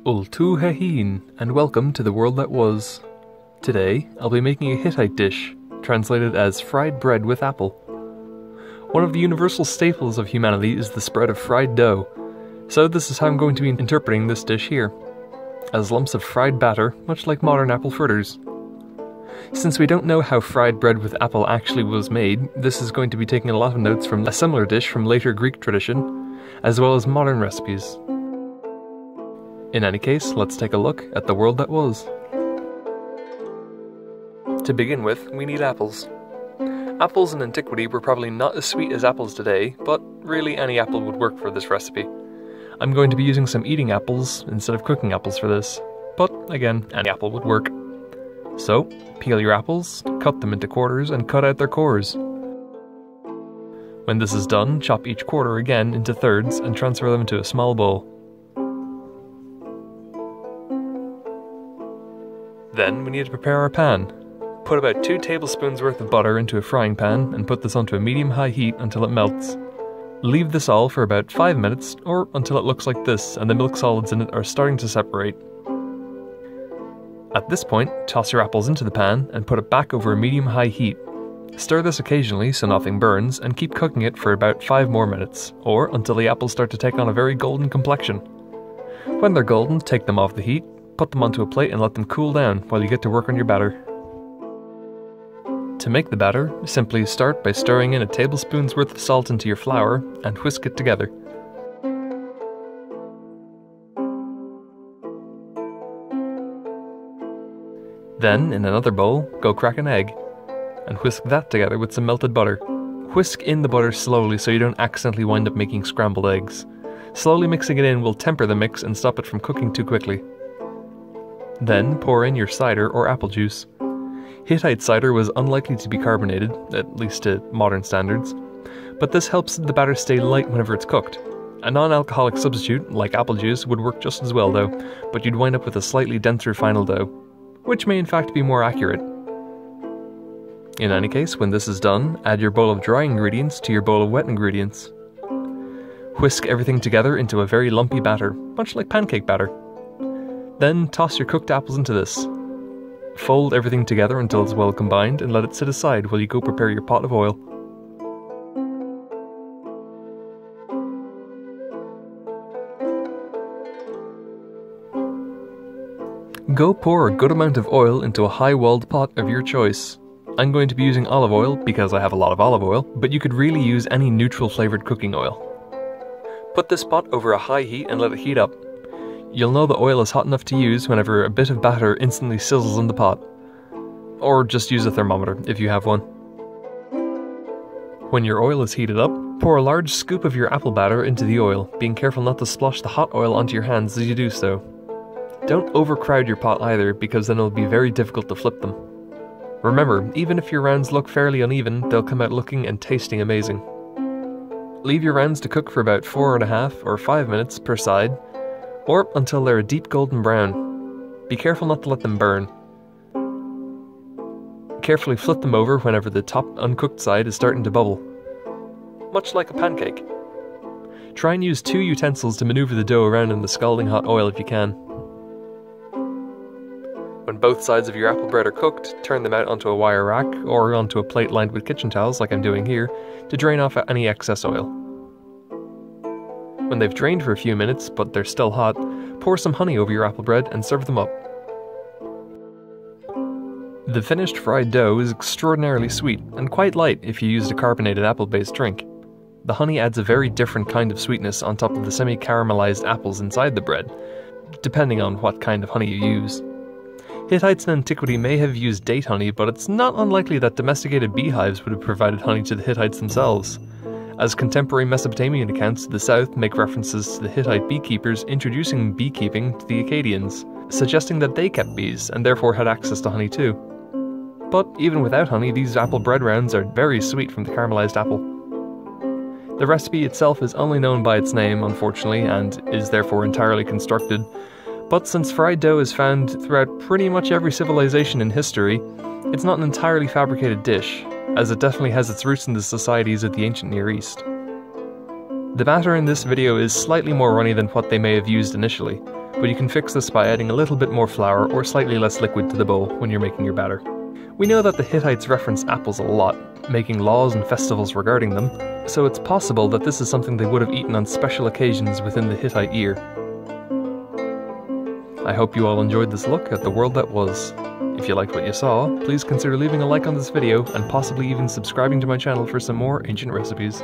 Ultu Hehin, and welcome to the world that was. Today, I'll be making a Hittite dish, translated as fried bread with apple. One of the universal staples of humanity is the spread of fried dough, so this is how I'm going to be interpreting this dish here, as lumps of fried batter, much like modern apple fritters. Since we don't know how fried bread with apple actually was made, this is going to be taking a lot of notes from a similar dish from later Greek tradition, as well as modern recipes. In any case, let's take a look at the world that was. To begin with, we need apples. Apples in antiquity were probably not as sweet as apples today, but really any apple would work for this recipe. I'm going to be using some eating apples instead of cooking apples for this, but again, any apple would work. So, peel your apples, cut them into quarters, and cut out their cores. When this is done, chop each quarter again into thirds and transfer them into a small bowl. Then we need to prepare our pan. Put about 2 tablespoons worth of butter into a frying pan and put this onto a medium-high heat until it melts. Leave this all for about 5 minutes, or until it looks like this and the milk solids in it are starting to separate. At this point, toss your apples into the pan and put it back over a medium-high heat. Stir this occasionally so nothing burns, and keep cooking it for about 5 more minutes, or until the apples start to take on a very golden complexion. When they're golden, take them off the heat, put them onto a plate and let them cool down while you get to work on your batter. To make the batter, simply start by stirring in a tablespoon's worth of salt into your flour and whisk it together. Then, in another bowl, go crack an egg, and whisk that together with some melted butter. Whisk in the butter slowly so you don't accidentally wind up making scrambled eggs. Slowly mixing it in will temper the mix and stop it from cooking too quickly. Then pour in your cider or apple juice. Hittite cider was unlikely to be carbonated, at least to modern standards, but this helps the batter stay light whenever it's cooked. A non-alcoholic substitute, like apple juice, would work just as well though, but you'd wind up with a slightly denser final dough, which may in fact be more accurate. In any case, when this is done, add your bowl of dry ingredients to your bowl of wet ingredients. Whisk everything together into a very lumpy batter, much like pancake batter. Then toss your cooked apples into this. Fold everything together until it's well combined and let it sit aside while you go prepare your pot of oil. Go pour a good amount of oil into a high-walled pot of your choice. I'm going to be using olive oil because I have a lot of olive oil, but you could really use any neutral flavored cooking oil. Put this pot over a high heat and let it heat up. You'll know the oil is hot enough to use whenever a bit of batter instantly sizzles in the pot. Or just use a thermometer if you have one. When your oil is heated up, pour a large scoop of your apple batter into the oil, being careful not to splosh the hot oil onto your hands as you do so. Don't overcrowd your pot either, because then it'll be very difficult to flip them. Remember, even if your rounds look fairly uneven, they'll come out looking and tasting amazing. Leave your rounds to cook for about 4.5 or 5 minutes per side, or until they're a deep golden brown. Be careful not to let them burn. Carefully flip them over whenever the top uncooked side is starting to bubble, much like a pancake. Try and use 2 utensils to maneuver the dough around in the scalding hot oil if you can. When both sides of your apple bread are cooked, turn them out onto a wire rack or onto a plate lined with kitchen towels like I'm doing here to drain off any excess oil. When they've drained for a few minutes, but they're still hot, pour some honey over your apple bread and serve them up. The finished fried dough is extraordinarily sweet and quite light if you used a carbonated apple-based drink. The honey adds a very different kind of sweetness on top of the semi-caramelized apples inside the bread, depending on what kind of honey you use. Hittites in antiquity may have used date honey, but it's not unlikely that domesticated beehives would have provided honey to the Hittites themselves, as contemporary Mesopotamian accounts to the south make references to the Hittite beekeepers introducing beekeeping to the Akkadians, suggesting that they kept bees and therefore had access to honey too. But even without honey, these apple bread rounds are very sweet from the caramelized apple. The recipe itself is only known by its name, unfortunately, and is therefore entirely constructed. But since fried dough is found throughout pretty much every civilization in history, it's not an entirely fabricated dish, as it definitely has its roots in the societies of the ancient Near East. The batter in this video is slightly more runny than what they may have used initially, but you can fix this by adding a little bit more flour or slightly less liquid to the bowl when you're making your batter. We know that the Hittites reference apples a lot, making laws and festivals regarding them, so it's possible that this is something they would have eaten on special occasions within the Hittite year. I hope you all enjoyed this look at the world that was. If you liked what you saw, please consider leaving a like on this video and possibly even subscribing to my channel for some more ancient recipes.